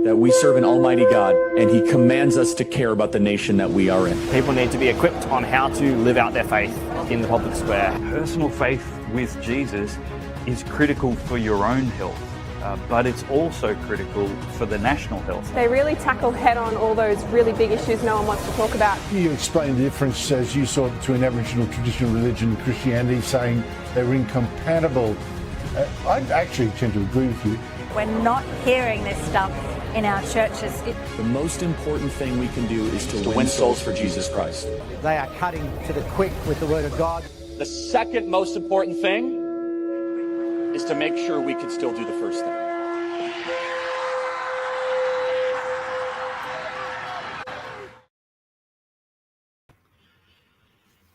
that we serve an almighty God, and he commands us to care about the nation that we are in. People need to be equipped on how to live out their faith in the public square. Personal faith with Jesus is critical for your own health, but it's also critical for the national health. They really tackle head-on all those really big issues no one wants to talk about. You explained the difference, as you saw, between Aboriginal traditional religion and Christianity, saying they were incompatible. I actually tend to agree with you. We're not hearing this stuff in our churches. The most important thing we can do is to win souls for Jesus Christ. They are cutting to the quick with the Word of God. The second most important thing is to make sure we can still do the first thing.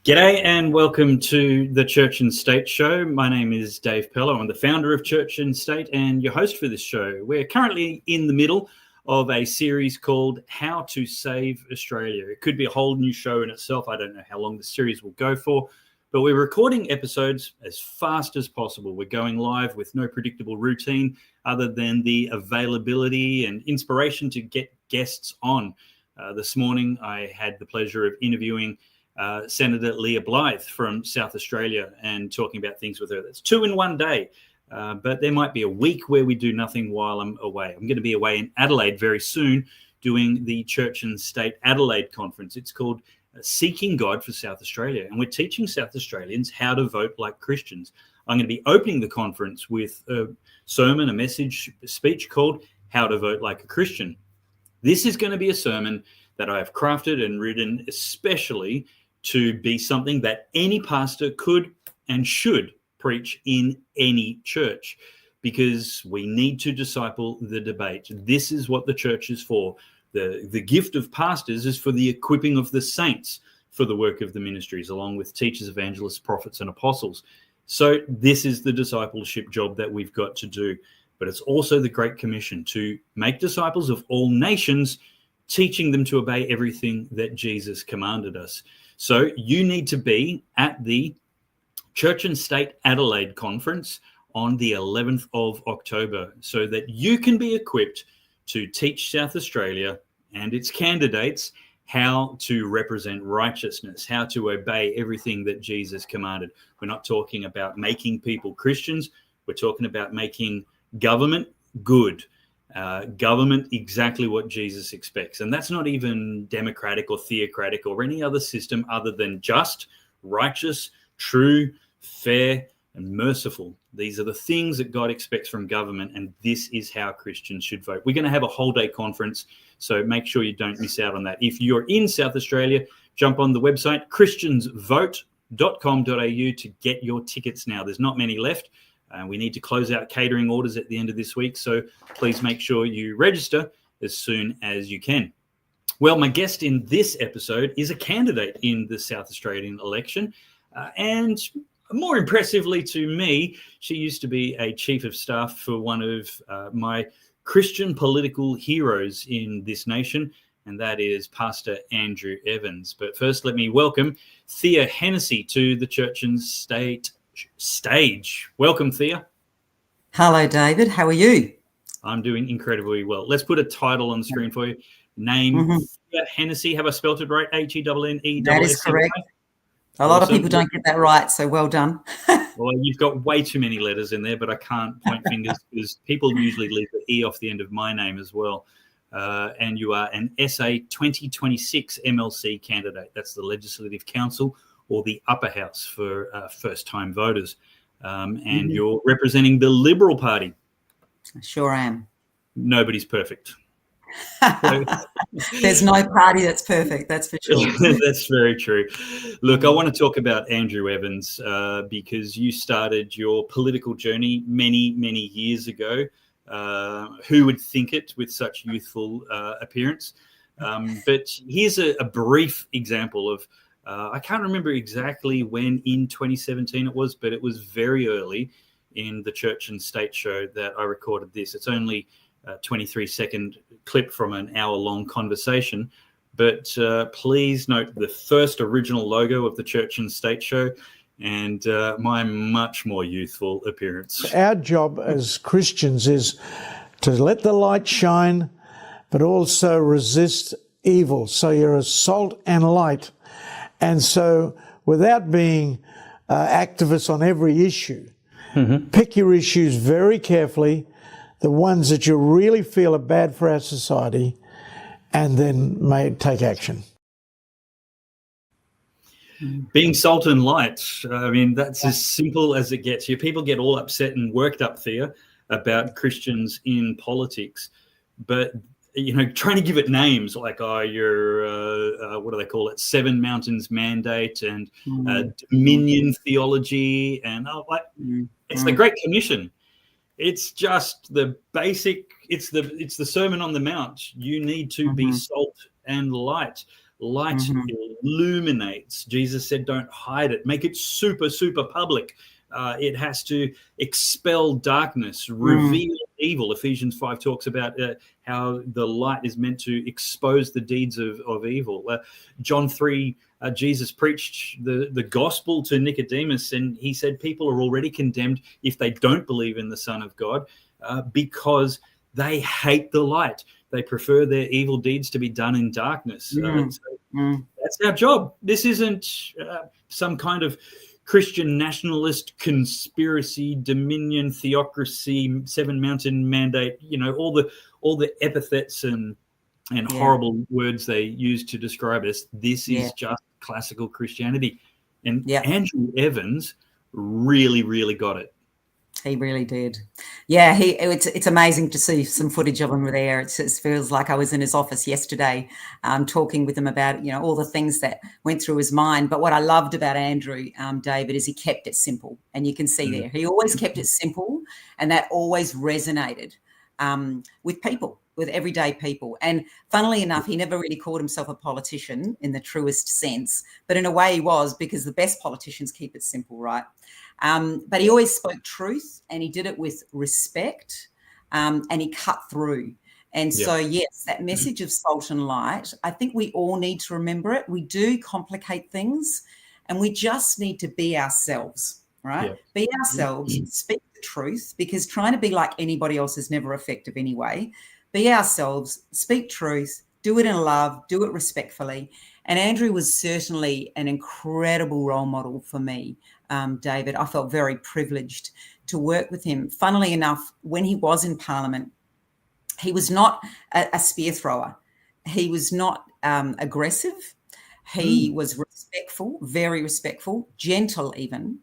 G'day and welcome to the Church and State Show. My name is Dave Pellowe. I'm the founder of Church and State and your host for this show. We're currently in the middle of a series called How to Save Australia. It could be a whole new show in itself. I don't know how long the series will go for, but we're recording episodes as fast as possible. We're going live with no predictable routine other than the availability and inspiration to get guests on. This morning, I had the pleasure of interviewing Senator Leah Blythe from South Australia and talking about things with her. That's 2 in 1 day, but there might be a week where we do nothing while I'm away. I'm going to be away in Adelaide very soon doing the Church and State Adelaide conference. It's called Seeking God for South Australia, and we're teaching South Australians how to vote like Christians. I'm going to be opening the conference with a sermon, a speech called How to Vote Like a Christian. This is going to be a sermon that I have crafted and written especially to be something that any pastor could and should preach in any church, because we need to disciple the debate. This is what the church is for. The gift of pastors is for the equipping of the saints for the work of the ministries, along with teachers, evangelists, prophets, and apostles. So this is the discipleship job that we've got to do. But it's also the Great Commission to make disciples of all nations, teaching them to obey everything that Jesus commanded us. So you need to be at the Church and State Adelaide conference on the 11th of October so that you can be equipped to teach South Australia and its candidates how to represent righteousness, how to obey everything that Jesus commanded. We're not talking about making people Christians. We're talking about making government good. Government exactly what Jesus expects. And that's not even democratic or theocratic or any other system other than just, righteous, true, fair, and merciful. These are the things that God expects from government, and this is how Christians should vote. We're going to have a whole day conference, so make sure you don't miss out on that. If you're in South Australia, jump on the website christiansvote.com.au to get your tickets now. There's not many left. We need to close out catering orders at the end of this week, so please make sure you register as soon as you can. Well, my guest in this episode is a candidate in the South Australian election, and more impressively to me, she used to be a chief of staff for one of my Christian political heroes in this nation, and that is Pastor Andrew Evans. But first, let me welcome Thea Hennessey to the Church and State stage. Welcome, Thea. Hello, David. How are you? I'm doing incredibly well. Let's put a title on the screen for you. Name Thea Hennessey. Have I spelt it right? Hennene. That is correct. A lot of people don't get that right, so well done. Well, you've got way too many letters in there, but I can't point fingers because people usually leave the E off the end of my name as well. And you are an SA 2026 MLC candidate. That's the Legislative Council, or the upper house for first-time voters. And you're representing the Liberal Party. I sure am. Nobody's perfect. There's no party that's perfect, that's for sure. That's very true. Look, I want to talk about Andrew Evans because you started your political journey many, many years ago. Who would think it with such youthful appearance? But here's a brief example of I can't remember exactly when in 2017 it was, but it was very early in the Church and State show that I recorded this. It's only a 23-second clip from an hour-long conversation, but please note the first original logo of the Church and State show and my much more youthful appearance. Our job as Christians is to let the light shine but also resist evil. So you're a salt and light. And so without being activists on every issue, pick your issues very carefully, the ones that you really feel are bad for our society, and then take action. Being salt and light, I mean, that's as simple as it gets. People get all upset and worked up, Thea, about Christians in politics, but trying to give it names like, you're what do they call it? Seven Mountains Mandate and Dominion theology, and it's the Great Commission. It's just the basic. It's the Sermon on the Mount. You need to be salt and light. Light illuminates. Jesus said, "Don't hide it. Make it super, super public." It has to expel darkness, reveal evil. Ephesians 5 talks about how the light is meant to expose the deeds of evil. John 3, Jesus preached the gospel to Nicodemus, and he said people are already condemned if they don't believe in the Son of God because they hate the light. They prefer their evil deeds to be done in darkness. That's our job. This isn't some kind of Christian nationalist conspiracy, dominion, theocracy, Seven Mountain Mandate, all the epithets and horrible words they use to describe us. This is just classical Christianity. And Andrew Evans really, really got it. He really did. Yeah, it's amazing to see some footage of him there. It feels like I was in his office yesterday talking with him about, all the things that went through his mind. But what I loved about Andrew, David, is he kept it simple. And you can see there, he always kept it simple, and that always resonated with people, with everyday people. And funnily enough, he never really called himself a politician in the truest sense, but in a way he was, because the best politicians keep it simple, right? But he always spoke truth, and he did it with respect, and he cut through. And so, yes, that message of salt and light, I think we all need to remember it. We do complicate things, and we just need to be ourselves, right? Yeah. Be ourselves, speak the truth, because trying to be like anybody else is never effective anyway. Be ourselves, speak truth, do it in love, do it respectfully. And Andrew was certainly an incredible role model for me, David. I felt very privileged to work with him. Funnily enough, when he was in Parliament, he was not a spear thrower. He was not aggressive. He was respectful, very respectful, gentle even.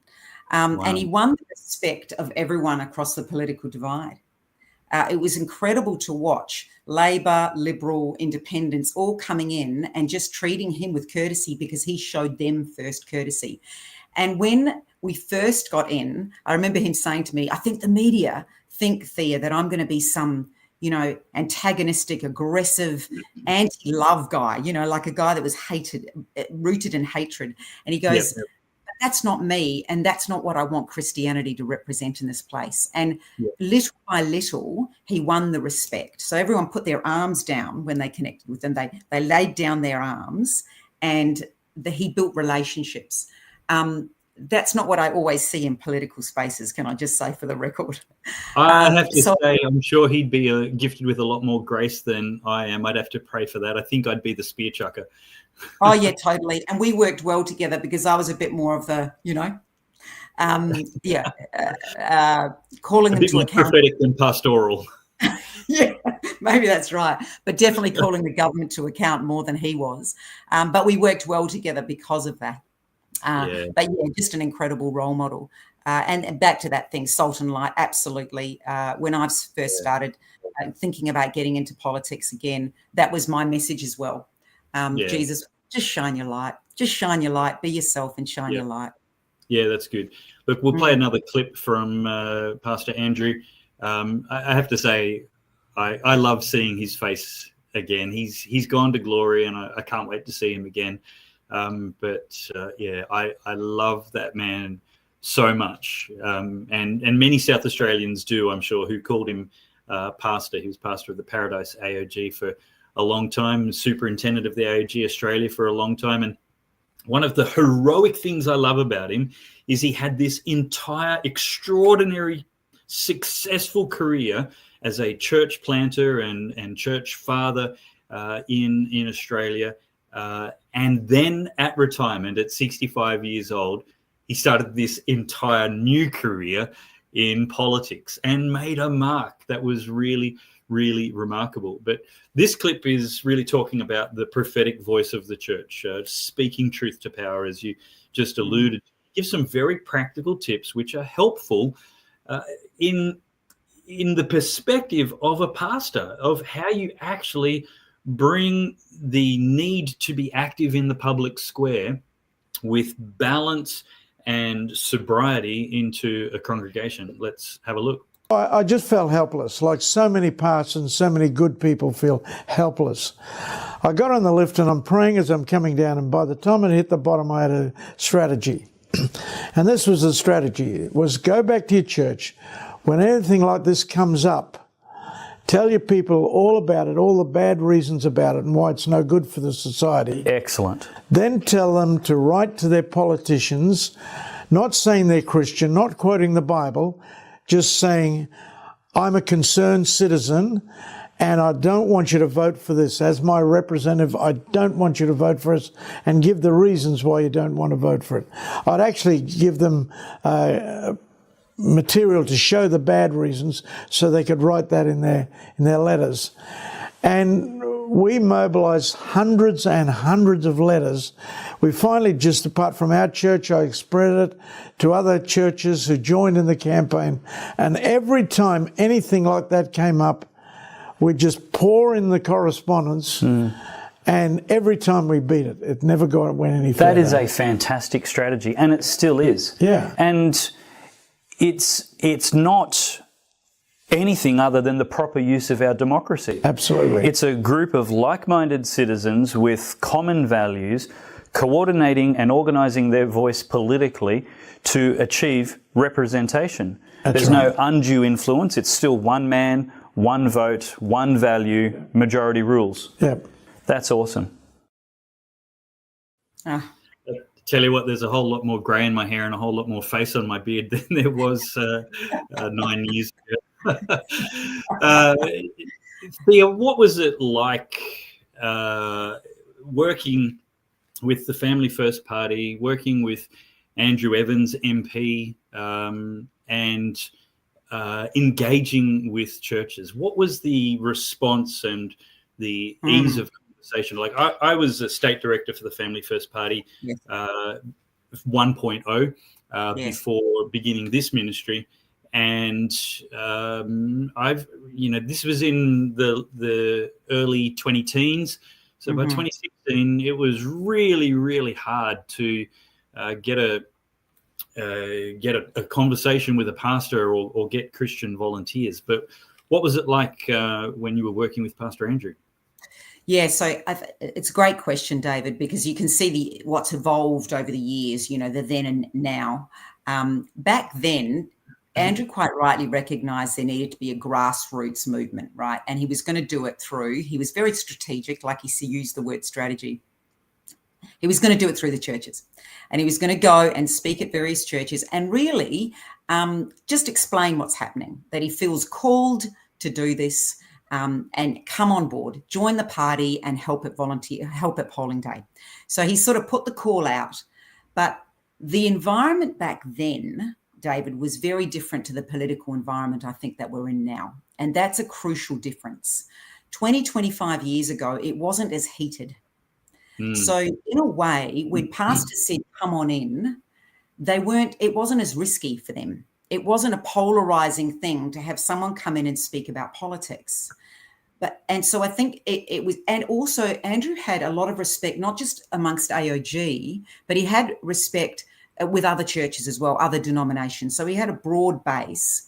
And he won the respect of everyone across the political divide. It was incredible to watch Labor, Liberal, Independents all coming in and just treating him with courtesy, because he showed them first courtesy. And when we first got in, I remember him saying to me, "I think the media think, Thea, that I'm going to be some, antagonistic, aggressive, anti-love guy, like a guy that was rooted in hatred." And he goes, "That's not me, and that's not what I want Christianity to represent in this place." And little by little, he won the respect. So everyone put their arms down when they connected with him. They laid down their arms, and he built relationships. That's not what I always see in political spaces, can I just say, for the record. I have to say, I'm sure he'd be gifted with a lot more grace than I am. I'd have to pray for that. I think I'd be the spear chucker. Oh, yeah, totally. And we worked well together, because I was a bit more of the, calling them to account. Prophetic than pastoral. Yeah, maybe that's right. But definitely calling the government to account more than he was. But we worked well together because of that. But yeah, just an incredible role model. And back to that thing, salt and light, absolutely. When I first started thinking about getting into politics again, that was my message as well. Jesus, just shine your light. Just shine your light. Be yourself and shine your light. Yeah, that's good. Look, we'll play another clip from Pastor Andrew. I have to say, I love seeing his face again. He's gone to glory, and I can't wait to see him again. I love that man so much. And many South Australians do, I'm sure, who called him pastor. He was pastor of the Paradise AOG for a long time, superintendent of the AOG Australia for a long time. And one of the heroic things I love about him is he had this entire extraordinary, successful career as a church planter and church father in Australia. And then at retirement at 65 years old, he started this entire new career in politics and made a mark that was really, really remarkable. But this clip is really talking about the prophetic voice of the church, speaking truth to power, as you just alluded. Give some very practical tips which are helpful in the perspective of a pastor, of how you actually bring the need to be active in the public square with balance and sobriety into a congregation. Let's have a look. I just felt helpless, like so many pastors, so many good people feel helpless. I got on the lift and I'm praying as I'm coming down, and by the time it hit the bottom, I had a strategy. And this was the strategy. It was go back to your church. When anything like this comes up, tell your people all about it, all the bad reasons about it and why it's no good for the society. Excellent. Then tell them to write to their politicians, not saying they're Christian, not quoting the Bible, just saying, I'm a concerned citizen and I don't want you to vote for this. As my representative, I don't want you to vote for us, and give the reasons why you don't want to vote for it. I'd actually give them material to show the bad reasons so they could write that in their letters. And we mobilised hundreds and hundreds of letters. We finally, just apart from our church, I spread it to other churches who joined in the campaign. And every time anything like that came up, we'd just pour in the correspondence. And every time we beat it, it never went any further. That is a fantastic strategy, and it still is. Yeah. And it's not anything other than the proper use of our democracy. Absolutely. It's a group of like-minded citizens with common values coordinating and organising their voice politically to achieve representation. There's no undue influence. It's still one man, one vote, one value, majority rules. Yep. That's awesome. Tell you what, there's a whole lot more grey in my hair and a whole lot more face on my beard than there was 9 years ago. Thea, what was it like working with the Family First Party, working with Andrew Evans MP, and engaging with churches? What was the response and the ease of conversation? Like I was a state director for the Family First Party 1.0 before beginning this ministry. And this was in the early 20-teens. So by 2016, it was really, really hard to get a conversation with a pastor or get Christian volunteers. But what was it like when you were working with Pastor Andrew? Yeah, so it's a great question, David, because you can see what's evolved over the years, the then and now. Back then, Andrew quite rightly recognised there needed to be a grassroots movement, right? And he was going to do it he was very strategic, like he used the word strategy. He was going to do it through the churches. And he was going to go and speak at various churches and really just explain what's happening, that he feels called to do this. And come on board, join the party and help at polling day. So he sort of put the call out. But the environment back then, David, was very different to the political environment I think that we're in now. And that's a crucial difference. 25 years ago, it wasn't as heated. So in a way, when pastors said, come on in, it wasn't as risky for them. It wasn't a polarizing thing to have someone come in and speak about politics. And so I think it was, and also Andrew had a lot of respect, not just amongst AOG, but he had respect with other churches as well, other denominations. So he had a broad base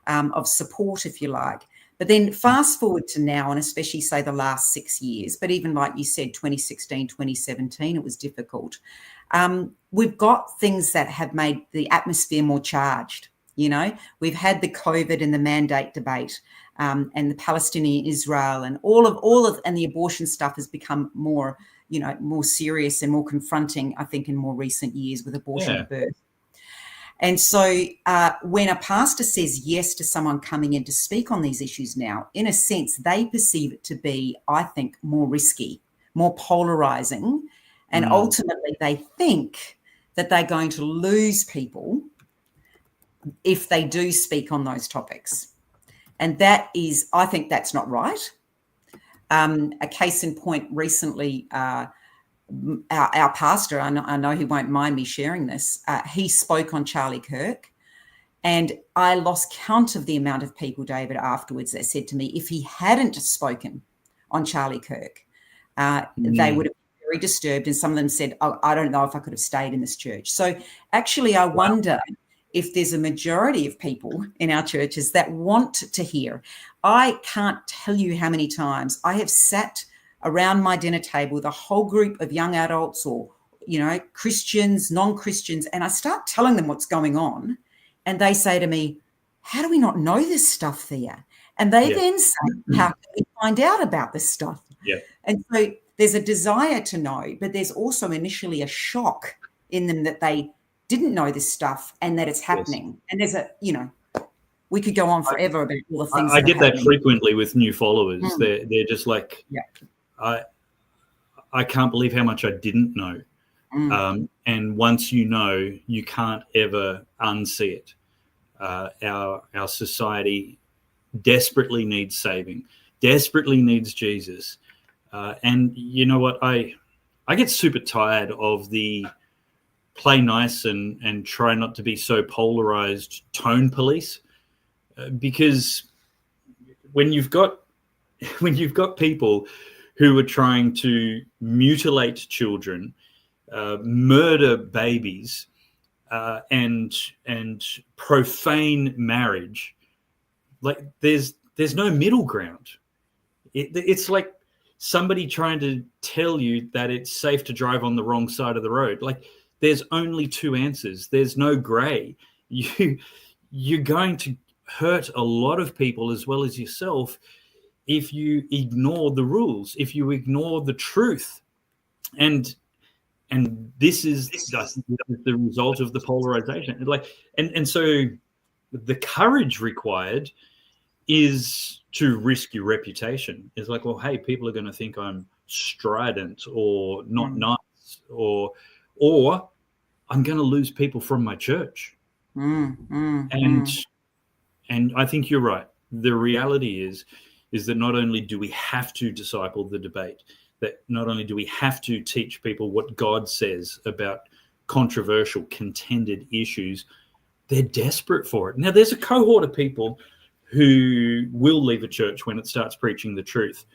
of support, if you like. But then fast forward to now, and especially say the last 6 years, but even like you said, 2016, 2017, it was difficult. We've got things that have made the atmosphere more charged. We've had the COVID and the mandate debate, and the Palestinian Israel, and all of and the abortion stuff has become more, more serious and more confronting, I think, in more recent years with abortion at birth. And so when a pastor says yes to someone coming in to speak on these issues now, in a sense, they perceive it to be, I think, more risky, more polarizing. And ultimately, they think that they're going to lose people if they do speak on those topics. And that is, I think that's not right. A case in point recently, our pastor, I know he won't mind me sharing this, he spoke on Charlie Kirk, and I lost count of the amount of people, David, afterwards that said to me, if he hadn't spoken on Charlie Kirk, they would have been very disturbed, and some of them said, oh, I don't know if I could have stayed in this church. So actually, I wonder if there's a majority of people in our churches that want to hear. I can't tell you how many times I have sat around my dinner table with a whole group of young adults or, Christians, non-Christians, and I start telling them what's going on, and they say to me, how do we not know this stuff, Thea? And they then say, how can we find out about this stuff? Yeah. And so there's a desire to know, but there's also initially a shock in them that they didn't know this stuff and that it's happening. And there's we could go on forever about all the things. I get that frequently with new followers. They're just like, I can't believe how much I didn't know. And once you know, you can't ever unsee it. Our society desperately needs saving, desperately needs Jesus. And you know what? I get super tired of the play nice and try not to be so polarized tone police, because when you've got people who are trying to mutilate children, murder babies, and profane marriage, like there's no middle ground. It's like somebody trying to tell you that it's safe to drive on the wrong side of the road. Like, there's only two answers. There's no gray. You're going to hurt a lot of people as well as yourself if you ignore the rules, if you ignore the truth. And this is the result of the polarization. And so the courage required is to risk your reputation. It's like, well, hey, people are going to think I'm strident or not nice, or I'm going to lose people from my church. And I think you're right. The reality is that not only do we have to disciple the debate, that not only do we have to teach people what God says about controversial, contended issues, they're desperate for it. Now, there's a cohort of people who will leave a church when it starts preaching the truth.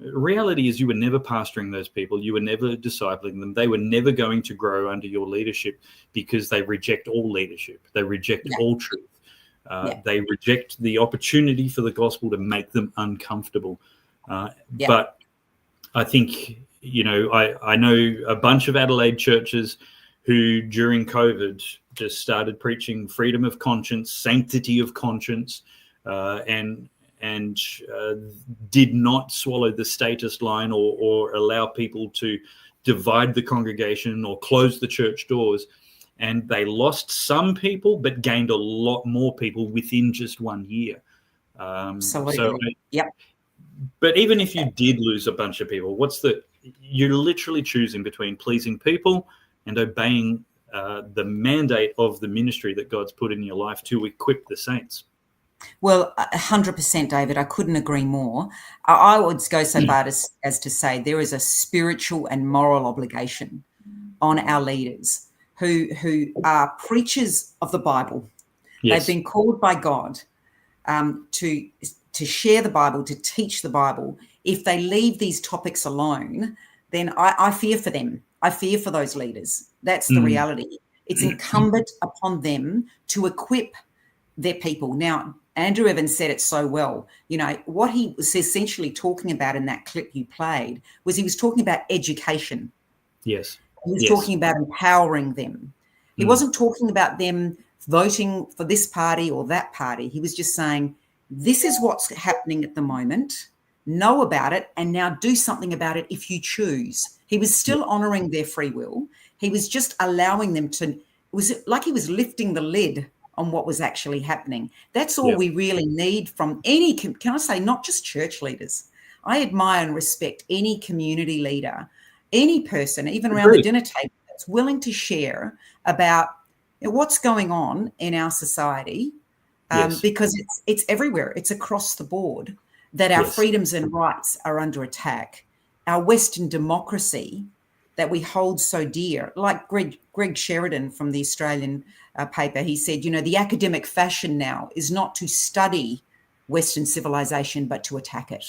Reality is you were never pastoring those people. You were never discipling them. They were never going to grow under your leadership because they reject all leadership. They reject all truth. They reject the opportunity for the gospel to make them uncomfortable. But I think, I know a bunch of Adelaide churches who during COVID just started preaching freedom of conscience, sanctity of conscience, and did not swallow the status line or allow people to divide the congregation or close the church doors. And they lost some people, but gained a lot more people within just 1 year. But even if you did lose a bunch of people, you're literally choosing between pleasing people and obeying the mandate of the ministry that God's put in your life to equip the saints. Well, 100%, David. I couldn't agree more. I would go so far as to say there is a spiritual and moral obligation on our leaders who are preachers of the Bible. They've been called by God to share the Bible, to teach the Bible. If they leave these topics alone, then I fear for them. I fear for those leaders. That's the reality. It's incumbent upon them to equip their people. Now, Andrew Evans said it so well. What he was essentially talking about in that clip you played was he was talking about education. Yes. He was talking about empowering them. He wasn't talking about them voting for this party or that party. He was just saying, this is what's happening at the moment. Know about it and now do something about it if you choose. He was still honouring their free will. He was just allowing them to was like he was lifting the lid on what was actually happening. That's all we really need from any, can I say, not just church leaders. I admire and respect any community leader, any person, even around the dinner table, that's willing to share about what's going on in our society, because it's everywhere. It's across the board that our freedoms and rights are under attack. Our Western democracy that we hold so dear, like Greg Sheridan from the Australian paper, he said, the academic fashion now is not to study Western civilization, but to attack it.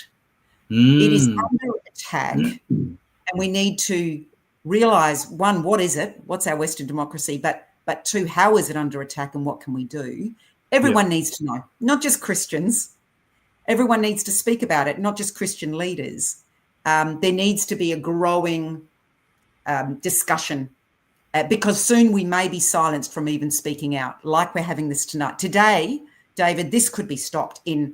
It is under attack, and we need to realise, one, what is it? What's our Western democracy? But two, how is it under attack, and what can we do? Everyone needs to know, not just Christians. Everyone needs to speak about it, not just Christian leaders. There needs to be a growing discussion, because soon we may be silenced from even speaking out, like we're having this tonight. Today, David, this could be stopped in,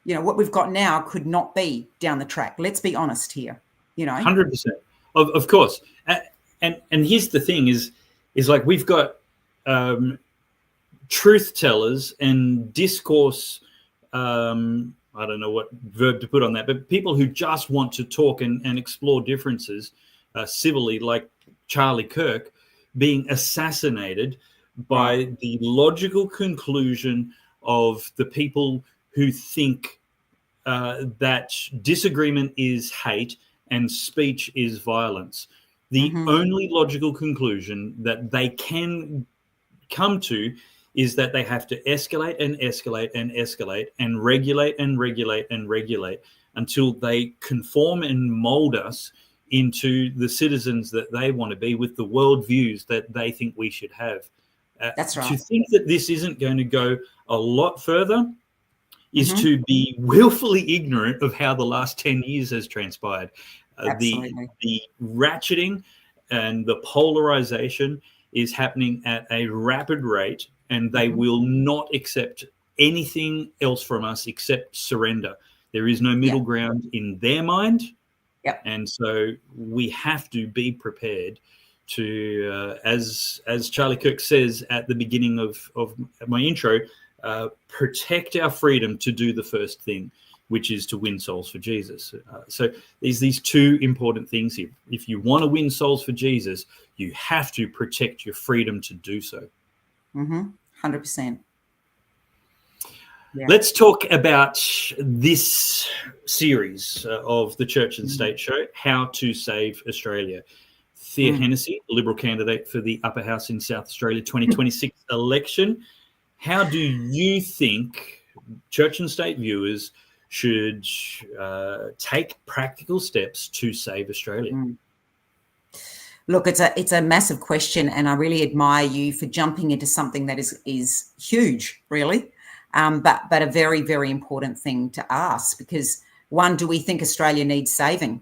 what we've got now could not be down the track. Let's be honest here, 100%. Of course. And here's the thing is like we've got truth tellers and discourse, I don't know what verb to put on that, but people who just want to talk and explore differences civilly, like Charlie Kirk, being assassinated by the logical conclusion of the people who think that disagreement is hate and speech is violence. The only logical conclusion that they can come to is that they have to escalate and escalate and escalate and regulate and regulate and regulate until they conform and mold us into the citizens that they want to be with the worldviews that they think we should have. That's right. To think that this isn't going to go a lot further is to be willfully ignorant of how the last 10 years has transpired. The ratcheting and the polarization is happening at a rapid rate, and they will not accept anything else from us except surrender. There is no middle ground in their mind. And so we have to be prepared to, as Charlie Kirk says at the beginning of my intro, protect our freedom to do the first thing, which is to win souls for Jesus. So there's these two important things here. If you want to win souls for Jesus, you have to protect your freedom to do so. 100%. Let's talk about this series of the Church and State show, How to Save Australia. Thea Hennessey, Liberal candidate for the Upper House in South Australia 2026 election. How do you think Church and State viewers should take practical steps to save Australia? Look, it's a massive question, and I really admire you for jumping into something that is huge, really, but a very, very important thing to ask. Because one, do we think Australia needs saving?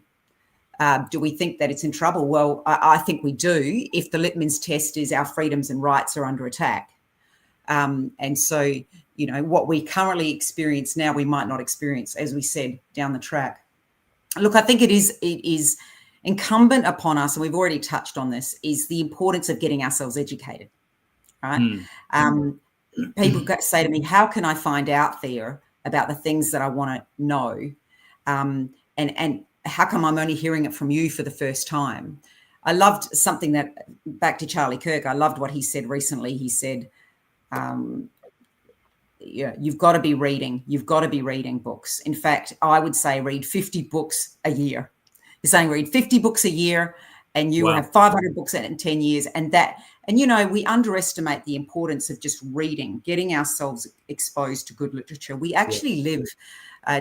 Do we think that it's in trouble? Well, I think we do. If the litmus test is our freedoms and rights are under attack, and so what we currently experience now, we might not experience, as we said, down the track. Look, I think it is incumbent upon us, and we've already touched on this, is the importance of getting ourselves educated, right? People say to me, how can I find out, Thea, about the things that I want to know? And how come I'm only hearing it from you for the first time? I loved something that, back to Charlie Kirk, I loved what he said recently. He said, you've got to be reading. You've got to be reading books. In fact, I would say read 50 books a year. You're saying read 50 books a year and you will have 500 books in 10 years. And we underestimate the importance of just reading, getting ourselves exposed to good literature. We actually live,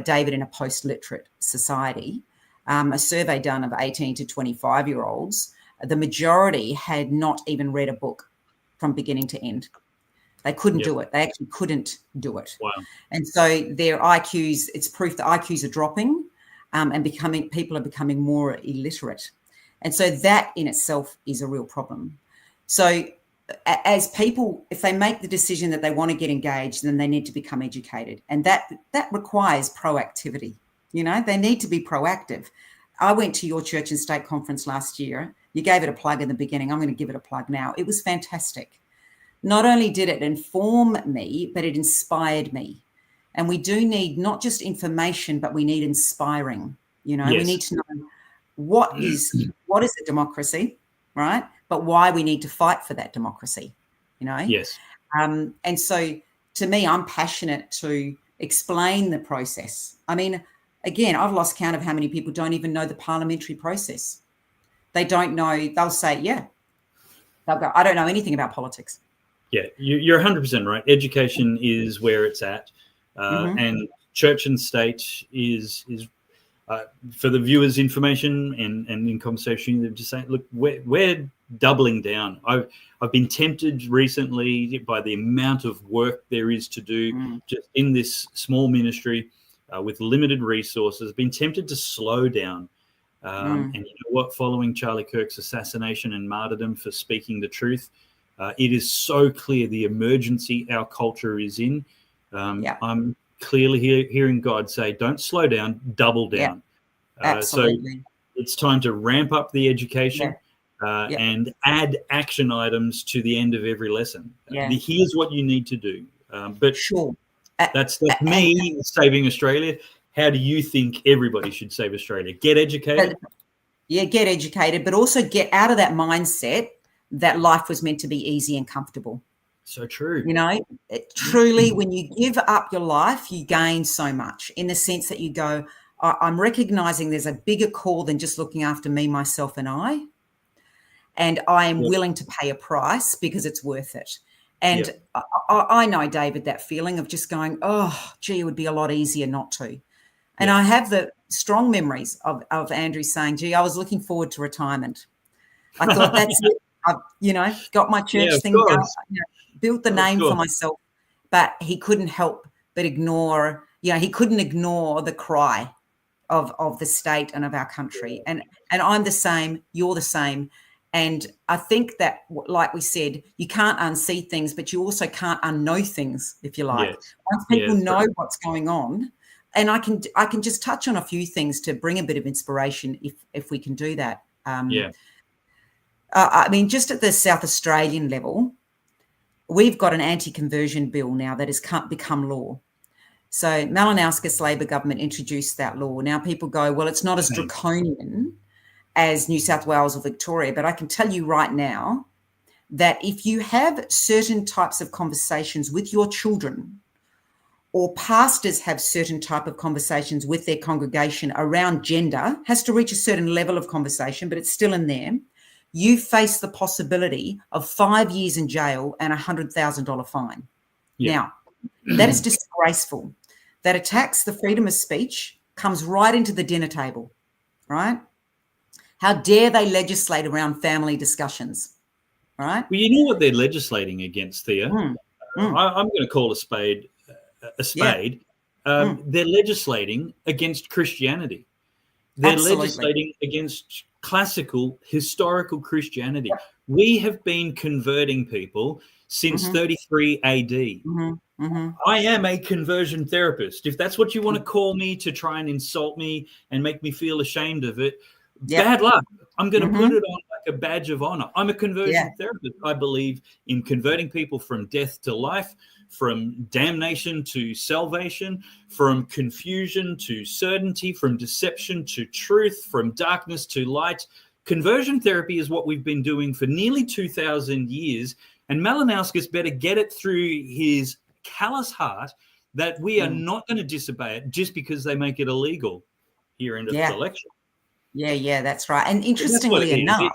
David, in a post-literate society. A survey done of 18 to 25-year-olds, the majority had not even read a book from beginning to end. They couldn't do it. They actually couldn't do it. Wow. And so their IQs, it's proof that IQs are dropping, and people are becoming more illiterate. And so that in itself is a real problem. So as people, if they make the decision that they want to get engaged, then they need to become educated. And that requires proactivity. They need to be proactive. I went to your Church and State conference last year. You gave it a plug in the beginning. I'm going to give it a plug now. It was fantastic. not only did it inform me, but it inspired me. And we do need not just information, but we need inspiring. You know, we need to know what is a democracy, right? But why we need to fight for that democracy, you know? Yes. And so to me, I'm passionate to explain the process. I mean, again, I've lost count of how many people don't even know the parliamentary process. They don't know. They'll say, yeah. They'll go, I don't know anything about politics. Yeah, you're 100% right. Education is where it's at. And church and state is for the viewers' information and in conversation, they're just saying, look, we're doubling down. I've been tempted recently by the amount of work there is to do just in this small ministry with limited resources, been tempted to slow down. And you know what, following Charlie Kirk's assassination and martyrdom for speaking the truth, it is so clear the emergency our culture is in. I'm clearly hearing God say, don't slow down, double down. Absolutely. So it's time to ramp up the education and add action items to the end of every lesson. Here's what you need to do. But that's me saving Australia. How do you think everybody should save Australia? Get educated? Get educated, but also get out of that mindset that life was meant to be easy and comfortable. So true. You know, truly, when you give up your life, you gain so much in the sense that you go, I'm recognizing there's a bigger call than just looking after me, myself, and I. And I am willing to pay a price because it's worth it. And I know, David, that feeling of just going, oh, gee, it would be a lot easier not to. And I have the strong memories of Andrew saying, gee, I was looking forward to retirement. I thought that's it. I've, you know, got my church thing going, you know, built the name for myself, but he couldn't help but ignore, you know, he couldn't ignore the cry of the state and of our country. And I'm the same, you're the same. And I think that, like we said, you can't unsee things, but you also can't unknow things, if you like. Once people know what's going on, and I can just touch on a few things to bring a bit of inspiration if we can do that. I mean, just at the South Australian level, we've got an anti-conversion bill now that has become law. So Malinowskis Labor government introduced that law. Now people go, well, it's not as draconian as New South Wales or Victoria, but I can tell you right now that if you have certain types of conversations with your children, or pastors have certain type of conversations with their congregation around gender, has to reach a certain level of conversation, but it's still in there, you face the possibility of 5 years in jail and $100,000 fine. Now, that is disgraceful. That attacks the freedom of speech, comes right into the dinner table, right? How dare they legislate around family discussions, right? Well, you know what they're legislating against, Thea? I'm going to call a spade a spade. They're legislating against Christianity. They're legislating against classical, historical Christianity. We have been converting people since 33 AD. I am a conversion therapist. If that's what you want to call me to try and insult me and make me feel ashamed of it, bad luck. I'm going to put it on like a badge of honor. I'm a conversion therapist. I believe in converting people from death to life, from damnation to salvation, from confusion to certainty, from deception to truth, from darkness to light. Conversion therapy is what we've been doing for nearly 2,000 years. And Malinowskis better get it through his callous heart that we are not going to disobey it just because they make it illegal here in this election. Yeah, that's right. And interestingly enough,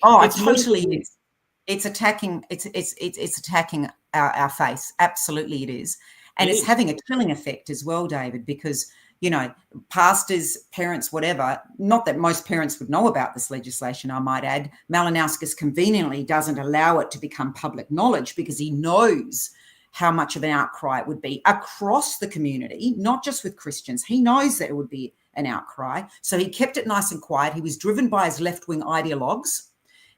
it totally is. It's attacking. It's attacking our faith. Absolutely, it is, and it's having a chilling effect as well, David. Because you know, pastors, parents, whatever. Not that most parents would know about this legislation. I might add, Malinowskis conveniently doesn't allow it to become public knowledge because he knows how much of an outcry it would be across the community, not just with Christians. He knows that it would be an outcry. So he kept it nice and quiet. He was driven by his left-wing ideologues,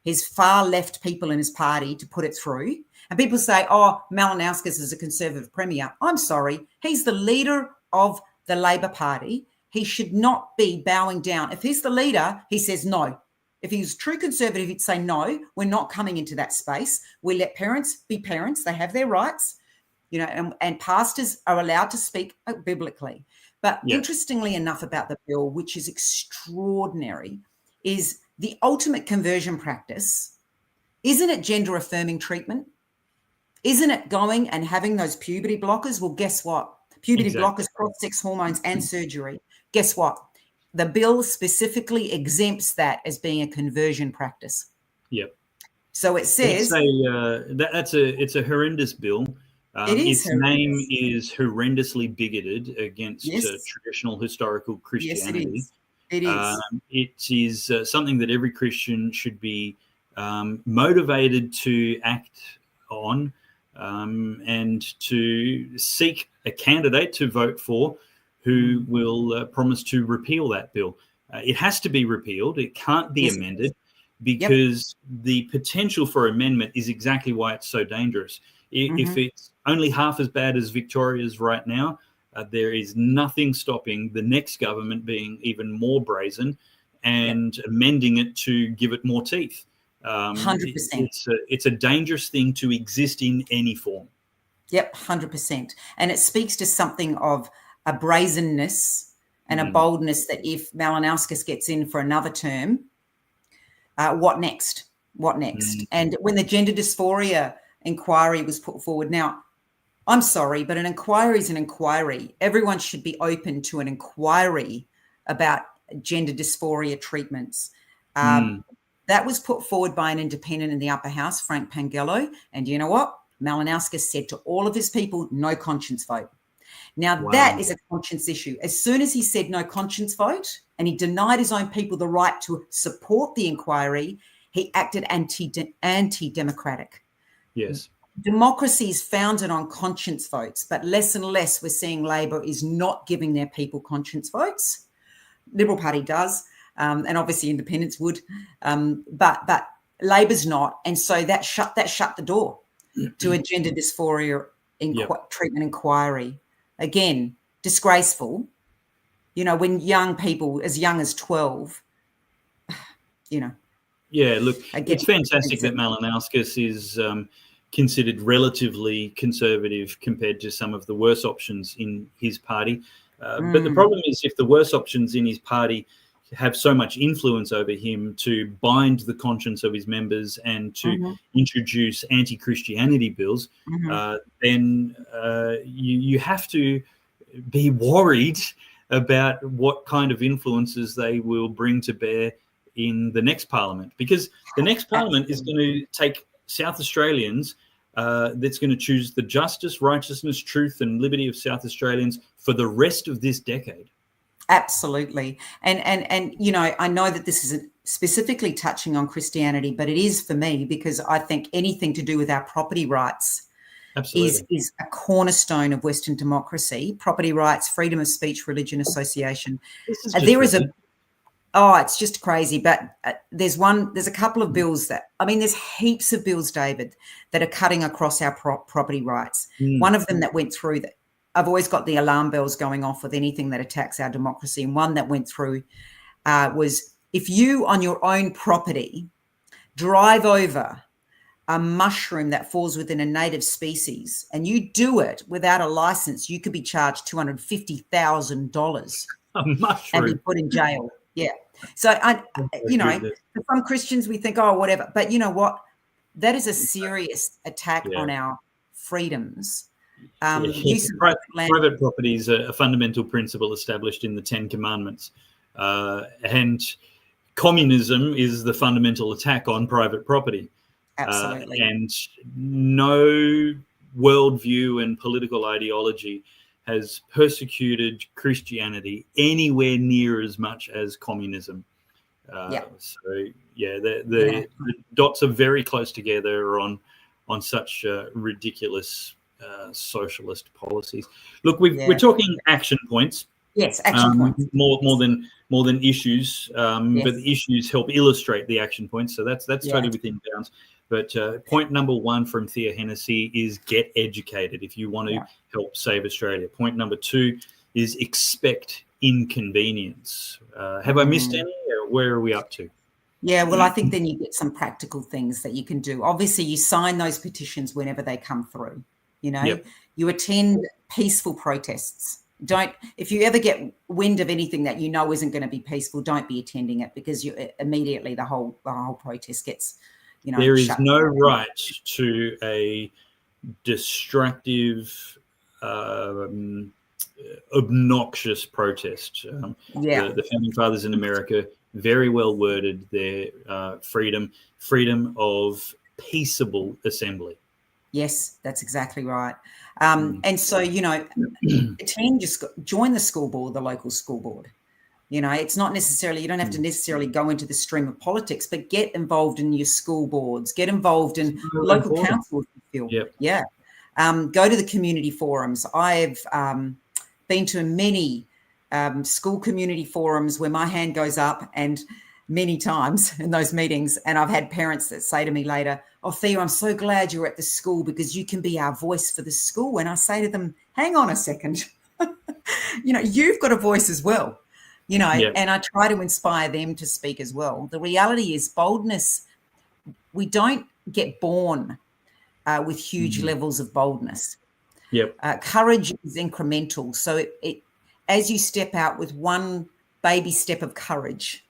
his far left people in his party to put it through. And people say, oh, Malinowskis is a Conservative Premier. I'm sorry. He's the leader of the Labor Party. He should not be bowing down. If he's the leader, he says no. If he was true conservative, he'd say, no, we're not coming into that space. We let parents be parents. They have their rights, you know, and pastors are allowed to speak biblically. But interestingly enough about the bill, which is extraordinary, is the ultimate conversion practice. Isn't it gender affirming treatment? Isn't it going and having those puberty blockers? Well, guess what? Puberty blockers, cross-sex hormones and surgery. Guess what? The bill specifically exempts that as being a conversion practice. Yep. So it says it's a horrendous bill. Its name is horrendously bigoted against traditional historical Christianity. Yes, it is. It is something that every Christian should be motivated to act on and to seek a candidate to vote for who will promise to repeal that bill. It has to be repealed. It can't be amended because the potential for amendment is exactly why it's so dangerous. If it's only half as bad as Victoria's right now, there is nothing stopping the next government being even more brazen and amending it to give it more teeth. 100%. It's a dangerous thing to exist in any form. Yep, 100%. And it speaks to something of a brazenness and a boldness that if Malinowskis gets in for another term, what next? What next? And when the gender dysphoria inquiry was put forward, now, I'm sorry, but an inquiry is an inquiry. Everyone should be open to an inquiry about gender dysphoria treatments. That was put forward by an independent in the upper house, Frank Pangello. And you know what? Malinowskis said to all of his people, no conscience vote. Now, that is a conscience issue. As soon as he said no conscience vote and he denied his own people the right to support the inquiry, he acted anti-democratic. Yes. Democracy is founded on conscience votes, but less and less we're seeing Labor is not giving their people conscience votes. Liberal Party does, and obviously independents would, but Labor's not. And so that shut the door to a gender dysphoria treatment inquiry. Again, disgraceful. You know, when young people, as young as 12, you know. Yeah, look, it's fantastic that Malinowskis is considered relatively conservative compared to some of the worst options in his party. But the problem is if the worst options in his party have so much influence over him to bind the conscience of his members and to introduce anti-Christianity bills, then you have to be worried about what kind of influences they will bring to bear in the next parliament, because the next parliament is going to take South Australians, that's going to choose the justice, righteousness, truth and liberty of South Australians for the rest of this decade. Absolutely. And you know, I know that this isn't specifically touching on Christianity, but it is for me because I think anything to do with our property rights is a cornerstone of Western democracy. Property rights, freedom of speech, religion, association. It's just crazy. But there's a couple of bills there's heaps of bills, David, that are cutting across our property rights. One of them that went through that, I've always got the alarm bells going off with anything that attacks our democracy. And one that went through was if you on your own property drive over a mushroom that falls within a native species and you do it without a license, you could be charged $250,000 and be put in jail. Yeah. So, for some Christians, we think, whatever. But you know what? That is a serious attack on our freedoms. Private property is a fundamental principle established in the Ten Commandments. And communism is the fundamental attack on private property. Absolutely. And no worldview and political ideology has persecuted Christianity anywhere near as much as communism. The dots are very close together on such ridiculous socialist policies. Look, we're talking action points. Yes, action points. More than issues, but the issues help illustrate the action points. So that's totally within bounds. But point number one from Thea Hennessey is get educated if you want to help save Australia. Point number two is expect inconvenience. Have I missed any? Or where are we up to? Yeah, well, I think then you get some practical things that you can do. Obviously, you sign those petitions whenever they come through. You know, Yep. you attend peaceful protests. If you ever get wind of anything that you know isn't going to be peaceful, don't be attending it, because you immediately the whole protest gets, There is shut no down. right to a destructive, obnoxious protest. The founding fathers in America very well worded their freedom of peaceable assembly. Yes, that's exactly right. And so, join the school board, the local school board. It's not necessarily, you don't have to necessarily go into the stream of politics, but get involved in your school boards, get involved in local council if you feel. Yep. Yeah. Go to the community forums. I've been to many school community forums where my hand goes up, and many times in those meetings, and I've had parents that say to me later, "Oh, Thea, I'm so glad you're at the school because you can be our voice for the school." And I say to them, hang on a second, you've got a voice as well, and I try to inspire them to speak as well. The reality is boldness, we don't get born with huge levels of boldness. Courage is incremental. So it as you step out with one baby step of courage,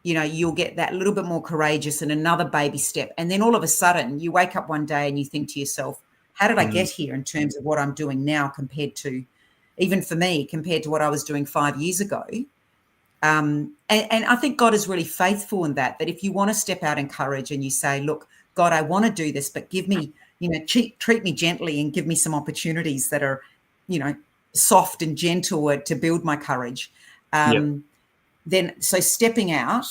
you'll get that little bit more courageous and another baby step. And then all of a sudden you wake up one day and you think to yourself, how did I get here in terms of what I'm doing now compared to what I was doing 5 years ago? And I think God is really faithful in that if you want to step out in courage and you say, look, God, I want to do this, but give me, treat me gently and give me some opportunities that are, soft and gentle to build my courage. So stepping out.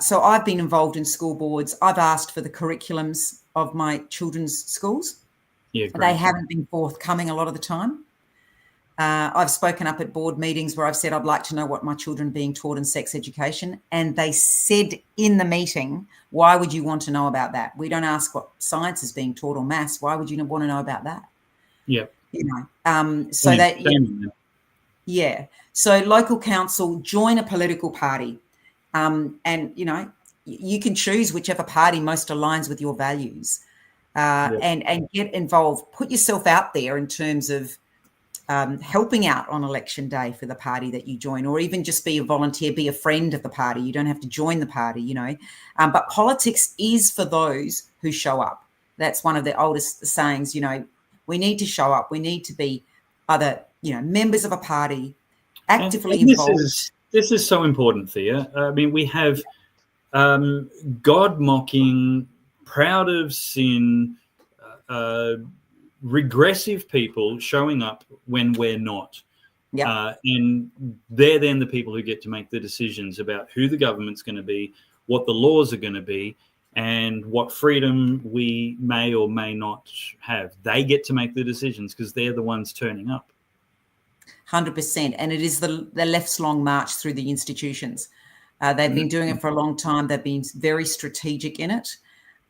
So I've been involved in school boards. I've asked for the curriculums of my children's schools. Yeah, great. They haven't been forthcoming a lot of the time. I've spoken up at board meetings where I've said I'd like to know what my children are being taught in sex education. And they said in the meeting, why would you want to know about that? We don't ask what science is being taught or maths. Why would you want to know about that? Yeah. So local council, join a political party. And, you can choose whichever party most aligns with your values and get involved. Put yourself out there in terms of helping out on election day for the party that you join, or even just be a volunteer, be a friend of the party. You don't have to join the party, but politics is for those who show up. That's one of the oldest sayings, we need to show up. We need to be other, members of a party, actively involved. This is so important, Thea. I mean, we have God-mocking, proud of sin, regressive people showing up when we're not. And they're then the people who get to make the decisions about who the government's going to be, what the laws are going to be, and what freedom we may or may not have. They get to make the decisions because they're the ones turning up. 100%. And it is the left's long march through the institutions. They've been doing it for a long time. They've been very strategic in it.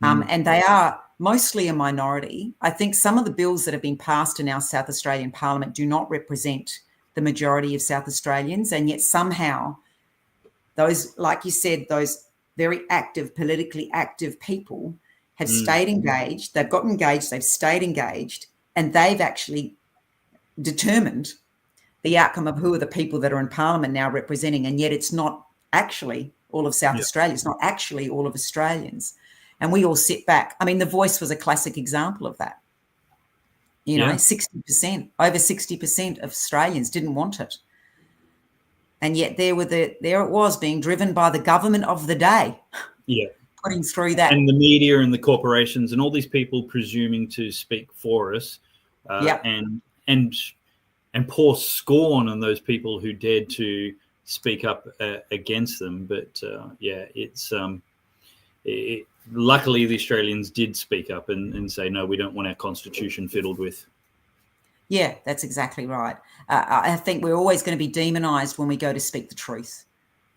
And they are mostly a minority. I think some of the bills that have been passed in our South Australian Parliament do not represent the majority of South Australians. And yet somehow those, like you said, those very active, politically active people have stayed engaged. They've got engaged. They've stayed engaged. And they've actually determined the outcome of who are the people that are in Parliament now representing. And yet it's not actually all of South Australia. It's not actually all of Australians. And we all sit back. I mean, The Voice was a classic example of that. 60%, over 60% of Australians didn't want it. And yet there it was, being driven by the government of the day. Yeah. Putting through that. And the media and the corporations and all these people presuming to speak for us. And pour scorn on those people who dared to speak up against them. But luckily the Australians did speak up and say, no, we don't want our constitution fiddled with. Yeah, that's exactly right. I think we're always going to be demonized when we go to speak the truth.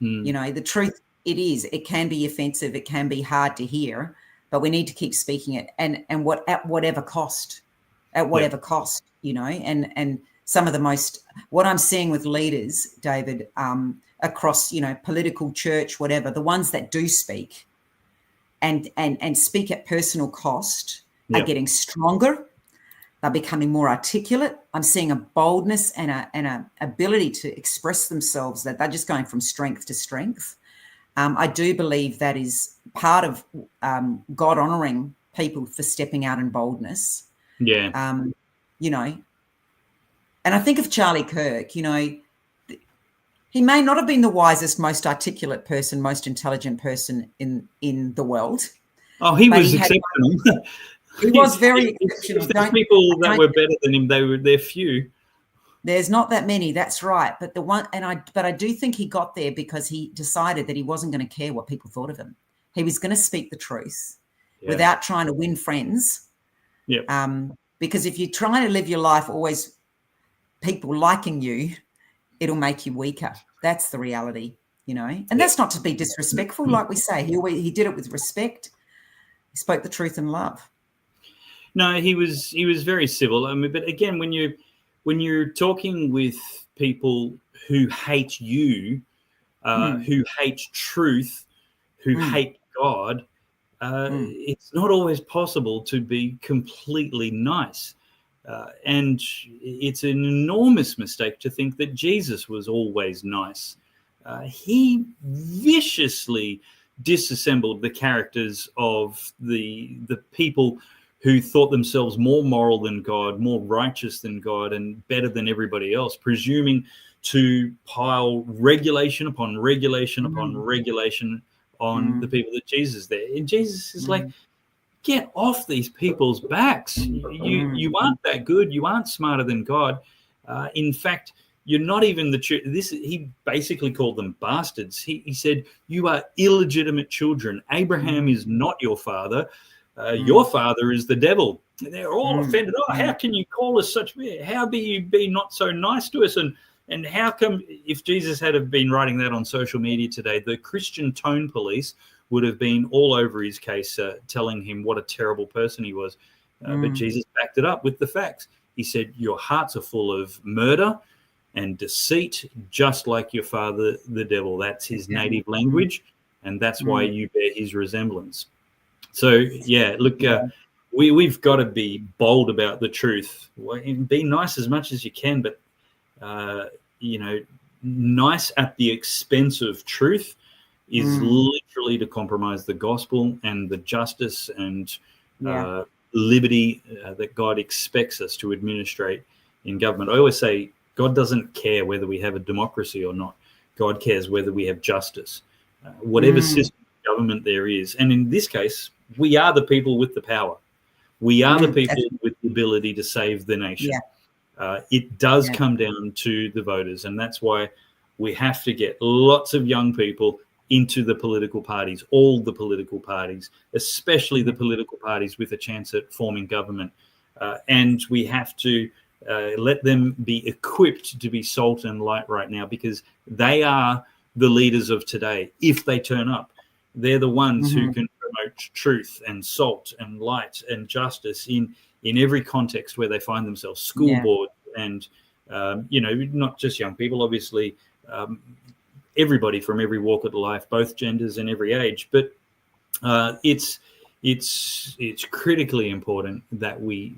The truth, it can be offensive. It can be hard to hear, but we need to keep speaking it at whatever cost, and some of the most, what I'm seeing with leaders, David, across, political, church, whatever, the ones that do speak and speak at personal cost are getting stronger. They're becoming more articulate. I'm seeing a boldness and a ability to express themselves that they're just going from strength to strength. I do believe that is part of God honouring people for stepping out in boldness. Yeah. And I think of Charlie Kirk, he may not have been the wisest, most articulate person, most intelligent person in the world. Oh, he was exceptional. He was very exceptional. There's people that were better than him. They're few. There's not that many. That's right. But I do think he got there because he decided that he wasn't going to care what people thought of him. He was going to speak the truth without trying to win friends. Yeah. Because if you're trying to live your life always people liking you, it'll make you weaker. That's the reality, And that's not to be disrespectful, like we say. He did it with respect. He spoke the truth in love. No, he was very civil. I mean, but again, when you're talking with people who hate you, who hate truth, who hate God, it's not always possible to be completely nice. And it's an enormous mistake to think that Jesus was always nice. He viciously disassembled the characters of the people who thought themselves more moral than God, more righteous than God, and better than everybody else, presuming to pile regulation upon regulation upon regulation on the people that Jesus is there. And Jesus is like, get off these people's backs. You aren't that good. You aren't smarter than God. In fact, you're not even the truth. He basically called them bastards. He said, you are illegitimate children. Abraham is not your father. Your father is the devil. And they're all offended. Oh, how can you call us such? How be you be not so nice to us? And how come, if Jesus had have been writing that on social media today, the Christian tone police would have been all over his case, telling him what a terrible person he was. But Jesus backed it up with the facts. He said, your hearts are full of murder and deceit, just like your father, the devil. That's his native language, and that's why you bear his resemblance. So, look, we've got to be bold about the truth. Be nice as much as you can, but, nice at the expense of truth is literally to compromise the gospel and the justice and liberty that God expects us to administrate in government. I always say God doesn't care whether we have a democracy or not. God cares whether we have justice, whatever system of government there is. And in this case, we are the people with the power. We are the people with the ability to save the nation. It does come down to the voters, and that's why we have to get lots of young people into the political parties, all the political parties, especially the political parties with a chance at forming government. And we have to let them be equipped to be salt and light right now, because they are the leaders of today. If they turn up, they're the ones who can promote truth and salt and light and justice in every context where they find themselves, school board and, not just young people, obviously, everybody from every walk of life, both genders and every age. But it's critically important that we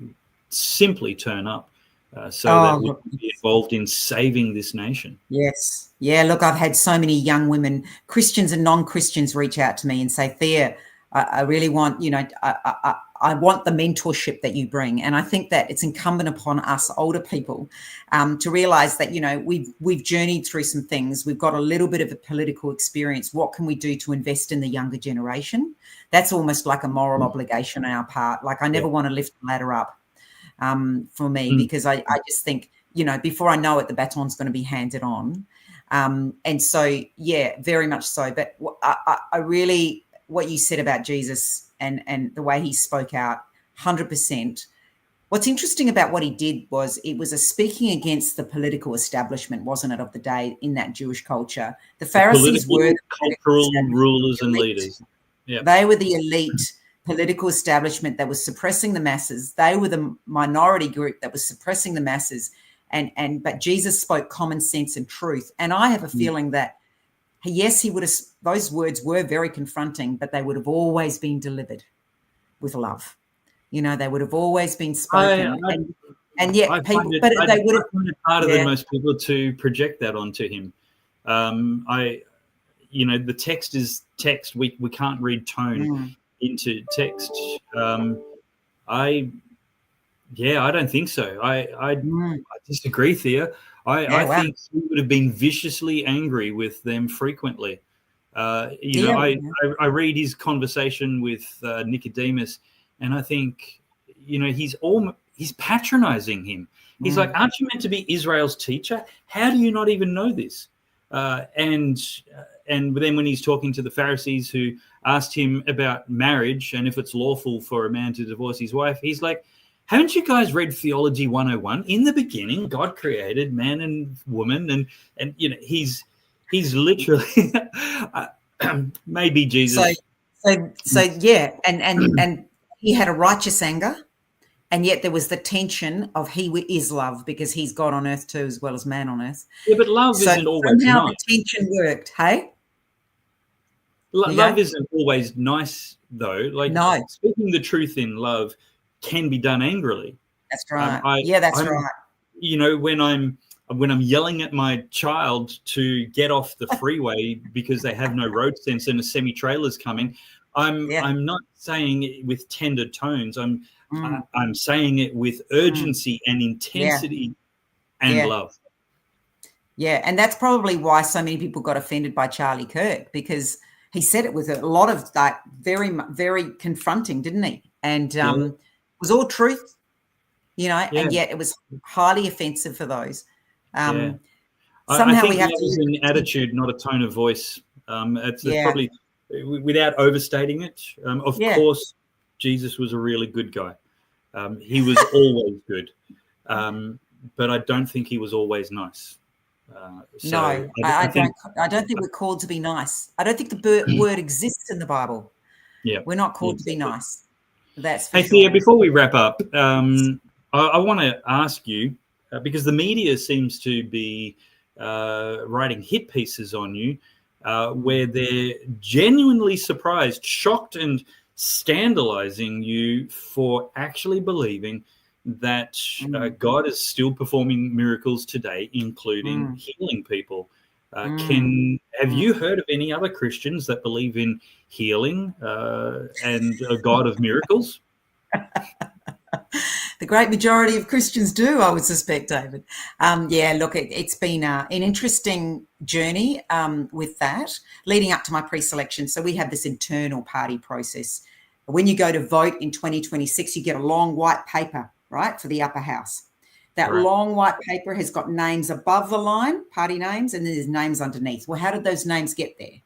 simply turn up that we can be involved in saving this nation. Yes. Yeah, look, I've had so many young women, Christians and non-Christians, reach out to me and say, Thea, I really want, I want the mentorship that you bring. And I think that it's incumbent upon us older people to realize that, we've journeyed through some things. We've got a little bit of a political experience. What can we do to invest in the younger generation? That's almost like a moral obligation on our part. Like, I never want to lift the ladder up for me, because I just think, before I know it, the baton's going to be handed on. And so, very much so. But I really, what you said about Jesus and the way he spoke out, 100%. What's interesting about what he did was it was a speaking against the political establishment, wasn't it, of the day in that Jewish culture. The Pharisees were cultural rulers and leaders. Yeah. They were the elite political establishment that was suppressing the masses. They were the minority group that was suppressing the masses. but Jesus spoke common sense and truth. And I have a feeling that, yes, he would have, those words were very confronting, but they would have always been delivered with love. You know, they would have always been spoken. And yet people, but they would have find it harder than most people to project that onto him. You know, the text is text. We can't read tone into text. I don't think so. I disagree, Thea. I think he would have been viciously angry with them frequently. I read his conversation with Nicodemus, and I think, you know, he's patronizing him. He's like, aren't you meant to be Israel's teacher? How do you not even know this? And then when he's talking to the Pharisees who asked him about marriage and if it's lawful for a man to divorce his wife, he's like, haven't you guys read Theology 101? In the beginning, God created man and woman, and you know, he's literally maybe Jesus. So yeah, and he had a righteous anger, and yet there was the tension of he is love, because he's God on earth too, as well as man on earth. Yeah, but love isn't always somehow nice. The tension worked. Hey, love isn't always nice though. Like, no, speaking the truth in love can be done angrily. That's right. That's right. You know, when I'm yelling at my child to get off the freeway because they have no road sense and a semi-trailer's coming, I'm not saying it with tender tones. I'm saying it with urgency and intensity and love. Yeah, and that's probably why so many people got offended by Charlie Kirk, because he said it with a lot of like very, very confronting, didn't he? And it was all truth, you know, and yet it was highly offensive for those. Somehow I think we have that to is an attitude, not a tone of voice. It's probably, without overstating it. Of course, Jesus was a really good guy. He was always good, but I don't think he was always nice. I don't think we're called to be nice. I don't think the word exists in the Bible. Yeah, we're not called to be nice. That's for hey, sure. Thea, before we wrap up, I want to ask you, because the media seems to be writing hit pieces on you, where they're genuinely surprised, shocked, and scandalizing you for actually believing that God is still performing miracles today, including healing people. Have you heard of any other Christians that believe in healing and a God of miracles? The great majority of Christians do, I would suspect, David. Look, it's been an interesting journey with that, leading up to my pre-selection. So we have this internal party process. When you go to vote in 2026, you get a long white paper, right, for the upper house. That long white paper has got names above the line, party names, and then there's names underneath. Well, how did those names get there?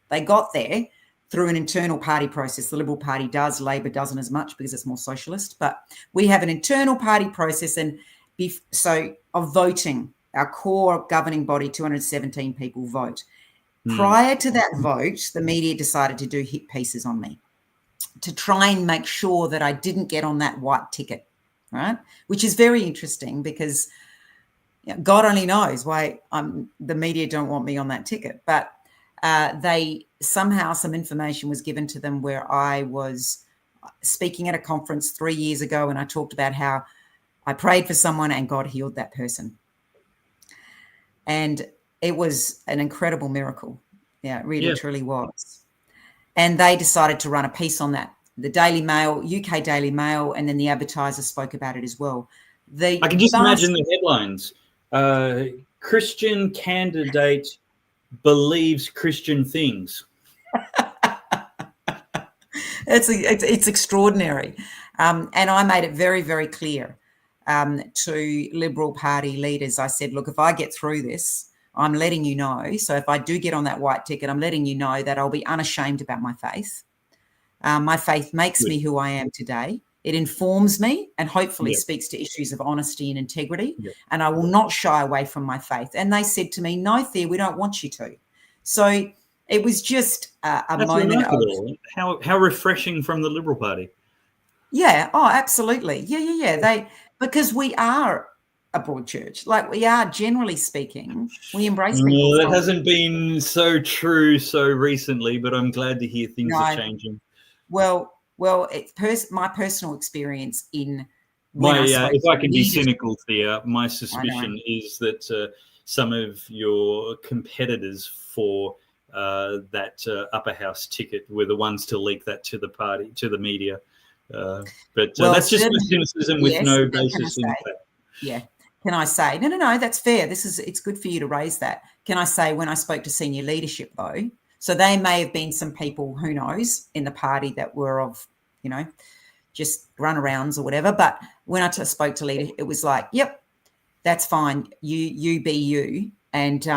They got there through an internal party process. The Liberal Party does, Labor doesn't as much because it's more socialist, but we have an internal party process of voting. Our core governing body, 217 people vote. Prior to that vote, the media decided to do hit pieces on me to try and make sure that I didn't get on that white ticket, right? Which is very interesting because God only knows why the media don't want me on that ticket. But some information was given to them where I was speaking at a conference 3 years ago, and I talked about how I prayed for someone and God healed that person. And it was an incredible miracle. Yeah, it really, truly was. And they decided to run a piece on that. The Daily Mail, UK Daily Mail, and then the Advertiser spoke about it as well. I can just imagine the headlines. Christian candidate believes Christian things. It's extraordinary. And I made it very, very clear to Liberal Party leaders. I said, look, if I get through this, I'm letting you know. So if I do get on that white ticket, I'm letting you know that I'll be unashamed about my faith. My faith makes me who I am today. It informs me and hopefully speaks to issues of honesty and integrity. And I will not shy away from my faith. And they said to me, no, Thea, we don't want you to. So it was just a moment of how refreshing from the Liberal Party. Yeah. Oh, absolutely. Yeah. Because we are a broad church. Like we are, generally speaking, we embrace people. Well, that hasn't been so true so recently, but I'm glad to hear things are changing. Well, it's my personal experience in if I can be cynical, Thea, my suspicion is that some of your competitors for that upper house ticket were the ones to leak that to the media. But that's just cynicism with no basis in fact. Yeah. Can I say, no, that's fair. It's good for you to raise that. Can I say, when I spoke to senior leadership though, so they may have been some people, who knows, in the party that were of, just runarounds or whatever. But when I spoke to leader, it was like, yep, that's fine. You be you. And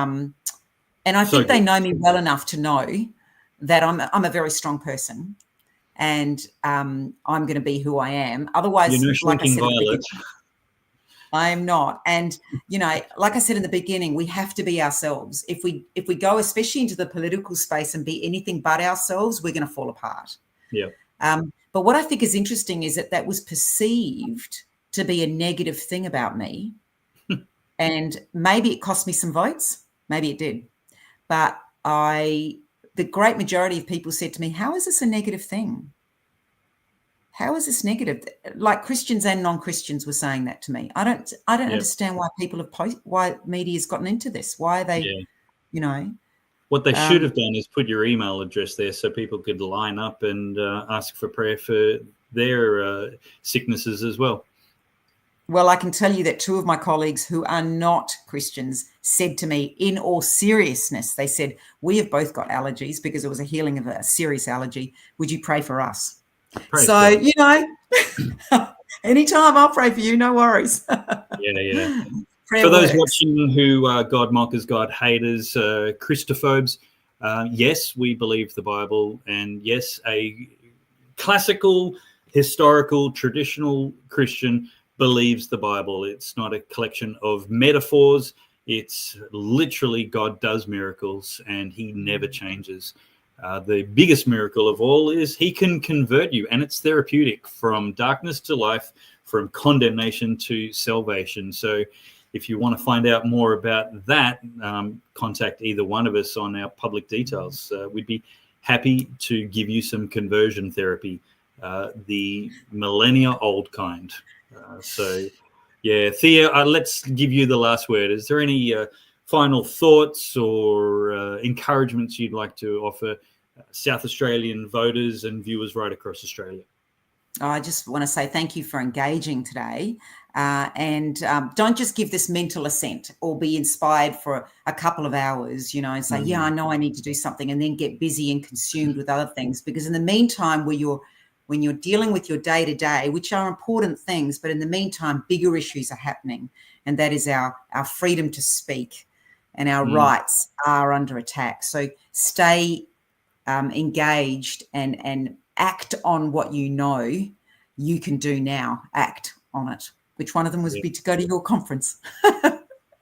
I think they know me well enough to know that I'm a very strong person, and I'm going to be who I am. Otherwise, like I said, I'm not. And, like I said in the beginning, we have to be ourselves. If we go, especially into the political space, and be anything but ourselves, we're going to fall apart. Yeah. But what I think is interesting is that was perceived to be a negative thing about me. And maybe it cost me some votes. Maybe it did. But the great majority of people said to me, how is this a negative thing? How is this negative? Like Christians and non-Christians were saying that to me. I don't understand why people why media's gotten into this. Why are they, What they should have done is put your email address there so people could line up and ask for prayer for their sicknesses as well. Well, I can tell you that two of my colleagues who are not Christians said to me, in all seriousness, they said, we have both got allergies, because it was a healing of a serious allergy. Would you pray for us? Praise so, God. Anytime I'll pray for you, no worries. Yeah. Prayer For those works. watching who are God mockers, God haters, Christophobes, yes, we believe the Bible, and yes, a classical, historical, traditional Christian believes the Bible. It's not a collection of metaphors. It's literally God does miracles, and he never changes. The biggest miracle of all is he can convert you, and it's therapeutic, from darkness to life, from condemnation to salvation. So if you want to find out more about that, contact either one of us on our public details. We'd be happy to give you some conversion therapy, the millennia old kind. Thea, let's give you the last word. Is there any final thoughts or encouragements you'd like to offer South Australian voters and viewers right across Australia? I just want to say thank you for engaging today, and don't just give this mental assent or be inspired for a couple of hours, and say, yeah, I know I need to do something, and then get busy and consumed with other things. Because in the meantime, when you're dealing with your day-to-day, which are important things, but in the meantime, bigger issues are happening, and that is our freedom to speak, and our rights are under attack. So stay engaged and act on what you can do now. Act on it. Which one of them would be to go to your conference?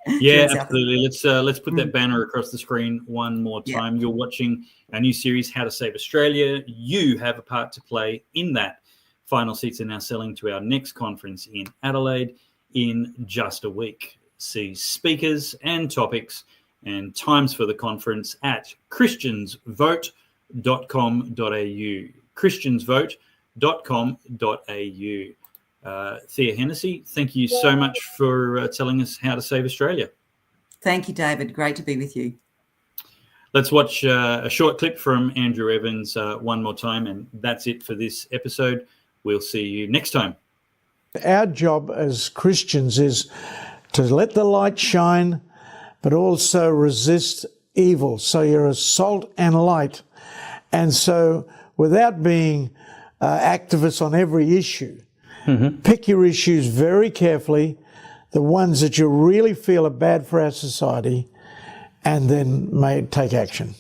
Yeah, absolutely. Let's put that banner across the screen one more time. Yeah. You're watching our new series, How to Save Australia. You have a part to play in that. Final seats are now selling to our next conference in Adelaide in just a week. See speakers and topics and times for the conference at christiansvote.com.au. christiansvote.com.au. Thea Hennessey, thank you so much for telling us how to save Australia. Thank you, David. Great to be with you. Let's watch a short clip from Andrew Evans one more time, and that's it for this episode. We'll see you next time. Our job as Christians is to let the light shine, but also resist evil. So you're a salt and light. And so without being activists on every issue, pick your issues very carefully, the ones that you really feel are bad for our society, and then take action.